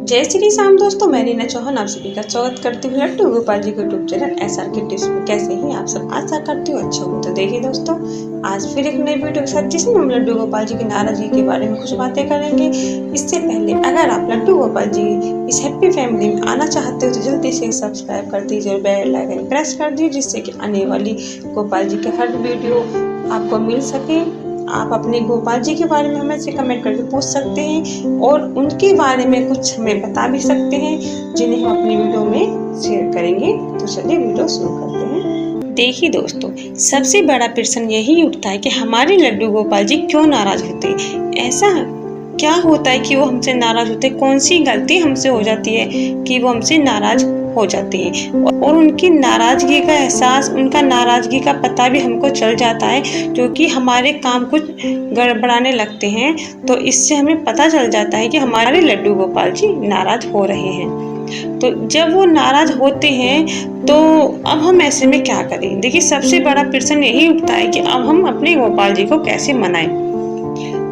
जय श्री राम दोस्तों, मैं रीना चौहान आप सभी का स्वागत करती हूँ लड्डू गोपाल जी के यूट्यूब चैनल SR के टिप्स में। कैसे ही आप सब आशा करती हूँ अच्छा हो। तो देखिए दोस्तों, आज फिर एक नई वीडियो के साथ जिसमें हम लड्डू गोपाल जी की नाराजगी के बारे में कुछ बातें करेंगे। इससे पहले अगर आप लड्डू गोपाल जी इस हैप्पी फैमिली में आना चाहते हो तो जल्दी से सब्सक्राइब कर दीजिए और बेल आइकन प्रेस कर दीजिए, जिससे कि आने वाली गोपाल जी के हर वीडियो आपको मिल सके। आप अपने गोपाल जी के बारे में हमें से कमेंट करके पूछ सकते हैं और उनके बारे में कुछ हमें बता भी सकते हैं, जिन्हें हम अपनी वीडियो में शेयर करेंगे। तो चलिए वीडियो शुरू करते हैं। देखिए दोस्तों, सबसे बड़ा प्रश्न यही उठता है कि हमारे लड्डू गोपाल जी क्यों नाराज होते हैं। ऐसा क्या होता है कि वो हमसे नाराज होते हैं? कौन सी गलती हमसे हो जाती है कि वो हमसे नाराज हो जाती है? और उनकी नाराजगी का एहसास, उनका नाराजगी का पता भी हमको चल जाता है, क्योंकि हमारे काम कुछ गड़बड़ाने लगते हैं। तो इससे हमें पता चल जाता है कि हमारे लड्डू गोपाल जी नाराज हो रहे हैं। तो जब वो नाराज होते हैं तो अब हम ऐसे में क्या करें? देखिए, सबसे बड़ा प्रश्न यही उठता है कि अब हम अपने गोपाल जी को कैसे मनाएं।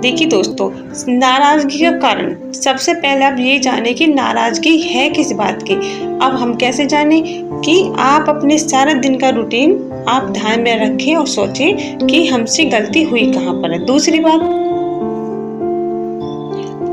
देखिए दोस्तों, नाराजगी का कारण सबसे पहले आप ये जाने कि नाराजगी है किस बात की। अब हम कैसे जाने कि आप अपने सारा दिन का रूटीन आप ध्यान में रखें और सोचें कि हमसे गलती हुई कहाँ पर है। दूसरी बात,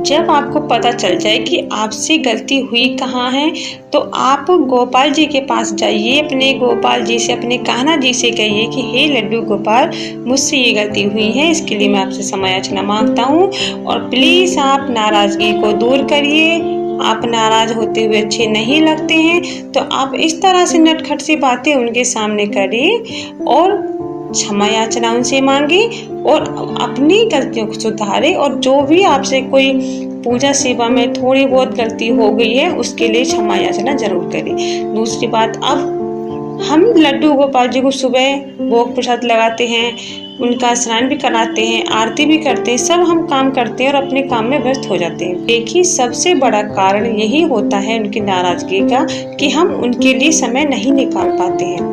जब आपको पता चल जाए कि आपसे गलती हुई कहाँ है तो आप गोपाल जी के पास जाइए, अपने गोपाल जी से, अपने कान्हा जी से कहिए कि हे लड्डू गोपाल, मुझसे ये गलती हुई है, इसके लिए मैं आपसे क्षमा याचना मांगता हूँ और प्लीज़ आप नाराज़गी को दूर करिए। आप नाराज होते हुए अच्छे नहीं लगते हैं, तो आप इस तरह से नटखट सी बातें उनके सामने करिए और क्षमा याचना उनसे मांगे और अपनी गलतियों को सुधारे। और जो भी आपसे कोई पूजा सेवा में थोड़ी बहुत गलती हो गई है उसके लिए क्षमा याचना जरूर करें। दूसरी बात, अब हम लड्डू गोपाल जी को सुबह भोग प्रसाद लगाते हैं, उनका स्नान भी कराते हैं, आरती भी करते हैं, सब हम काम करते हैं और अपने काम में व्यस्त हो जाते हैं। देखिए, सबसे बड़ा कारण यही होता है उनकी नाराजगी का कि हम उनके लिए समय नहीं निकाल पाते हैं,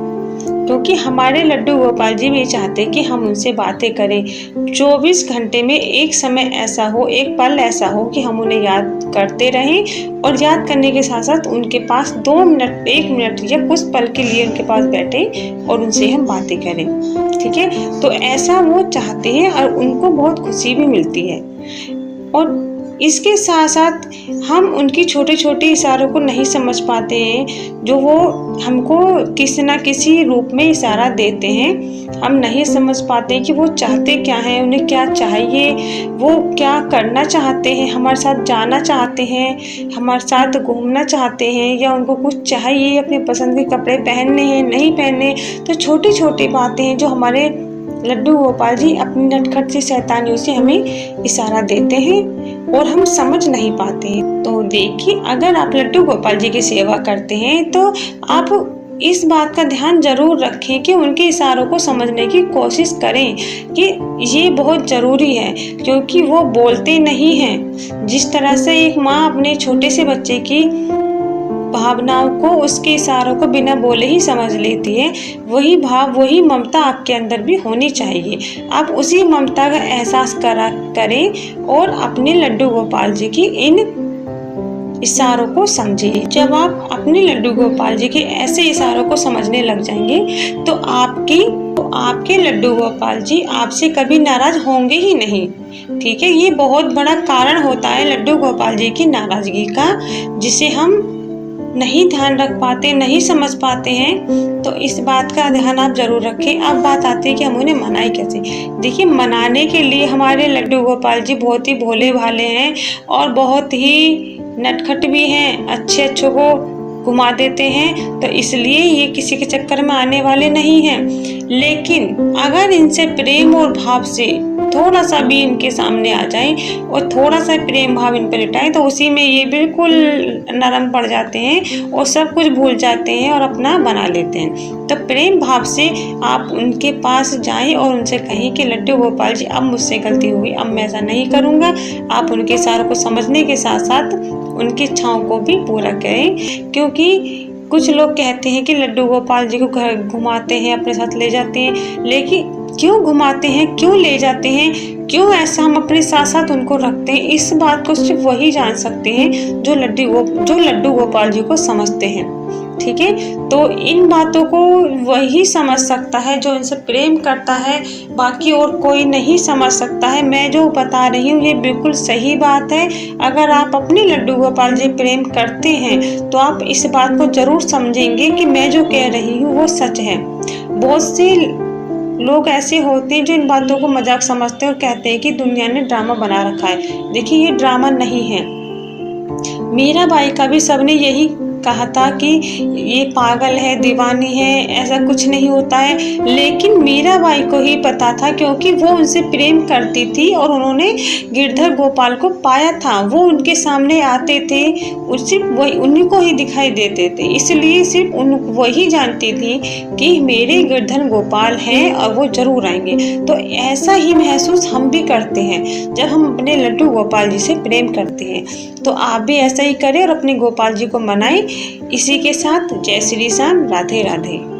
क्योंकि हमारे लड्डू गोपाल जी भी चाहते हैं कि हम उनसे बातें करें। 24 घंटे में एक समय ऐसा हो, एक पल ऐसा हो कि हम उन्हें याद करते रहें और याद करने के साथ साथ उनके पास 2 मिनट, 1 मिनट या कुछ पल के लिए उनके पास बैठे और उनसे हम बातें करें। ठीक है, तो ऐसा वो चाहते हैं और उनको बहुत खुशी भी मिलती है। और इसके साथ साथ हम उनकी छोटे छोटे इशारों को नहीं समझ पाते हैं, जो वो हमको किसी न किसी रूप में इशारा देते हैं। हम नहीं समझ पाते कि वो चाहते क्या हैं, उन्हें क्या चाहिए, वो क्या करना चाहते हैं, हमारे साथ जाना चाहते हैं, हमारे साथ घूमना चाहते हैं, या उनको कुछ चाहिए, अपने पसंद के कपड़े पहनने हैं, नहीं पहनने। तो छोटी छोटी बातें हैं जो हमारे लड्डू गोपाल जी अपनी नटखट सी शैतानियों से हमें इशारा देते हैं और हम समझ नहीं पाते हैं। तो देखिए, अगर आप लड्डू गोपाल जी की सेवा करते हैं तो आप इस बात का ध्यान जरूर रखें कि उनके इशारों को समझने की कोशिश करें कि ये बहुत जरूरी है, क्योंकि वो बोलते नहीं हैं। जिस तरह से एक माँ अपने छोटे से बच्चे की भावनाओं को, उसके इशारों को बिना बोले ही समझ लेती है, वही भाव, वही ममता आपके अंदर भी होनी चाहिए। आप उसी ममता का एहसास करें और अपने लड्डू गोपाल जी की इन इशारों को समझिए। जब आप अपने लड्डू गोपाल जी के ऐसे इशारों को समझने लग जाएंगे तो आपके लड्डू गोपाल जी आपसे कभी नाराज होंगे ही नहीं। ठीक है, ये बहुत बड़ा कारण होता है लड्डू गोपाल जी की नाराजगी का, जिसे हम नहीं ध्यान रख पाते, नहीं समझ पाते हैं। तो इस बात का ध्यान आप जरूर रखें। अब बात आती है कि हम उन्हें मनाएं कैसे। देखिए, मनाने के लिए हमारे लड्डू गोपाल जी बहुत ही भोले भाले हैं और बहुत ही नटखट भी हैं, अच्छों को घुमा देते हैं, तो इसलिए ये किसी के चक्कर में आने वाले नहीं हैं। लेकिन अगर इनसे प्रेम और भाव से थोड़ा सा भी इनके सामने आ जाए और थोड़ा सा प्रेम भाव इन पर लिटाएं तो उसी में ये बिल्कुल नरम पड़ जाते हैं और सब कुछ भूल जाते हैं और अपना बना लेते हैं। तो प्रेम भाव से आप उनके पास जाएं और उनसे कहें कि लड्डू गोपाल जी, अब मुझसे गलती हुई, अब मैं ऐसा नहीं करूँगा। आप उनके इशारों को समझने के साथ साथ उनकी इच्छाओं को भी पूरा करें, क्योंकि कुछ लोग कहते हैं कि लड्डू गोपाल जी को घर घुमाते हैं, अपने साथ ले जाते हैं, लेकिन क्यों घुमाते हैं, क्यों ले जाते हैं, क्यों ऐसा हम अपने साथ साथ उनको रखते हैं, इस बात को सिर्फ वही जान सकते हैं जो लड्डू गोपाल जी को समझते हैं। ठीक है, तो इन बातों को वही समझ सकता है जो इनसे प्रेम करता है, बाकी और कोई नहीं समझ सकता है। मैं जो बता रही हूँ ये बिल्कुल सही बात है। अगर आप अपने लड्डू गोपाल जी प्रेम करते हैं तो आप इस बात को जरूर समझेंगे कि मैं जो कह रही हूँ वो सच है। बहुत से लोग ऐसे होते हैं जो इन बातों को मजाक समझते हैं और कहते हैं कि दुनिया ने ड्रामा बना रखा है। देखिए, ये ड्रामा नहीं है। मीराबाई का भी सबने यही कहा था कि ये पागल है, दीवानी है, ऐसा कुछ नहीं होता है। लेकिन मीराबाई को ही पता था, क्योंकि वो उनसे प्रेम करती थी और उन्होंने गिरधर गोपाल को पाया था। वो उनके सामने आते थे, सिर्फ वही उन्हीं को ही दिखाई देते थे, इसलिए सिर्फ वही जानती थी कि मेरे गिरधर गोपाल हैं और वो जरूर आएंगे। तो ऐसा ही महसूस हम भी करते हैं जब हम अपने लड्डू गोपाल जी से प्रेम करते हैं। तो आप भी ऐसा ही करें और अपने गोपाल जी को मनाएं। इसी के साथ जय श्री श्याम, राधे राधे।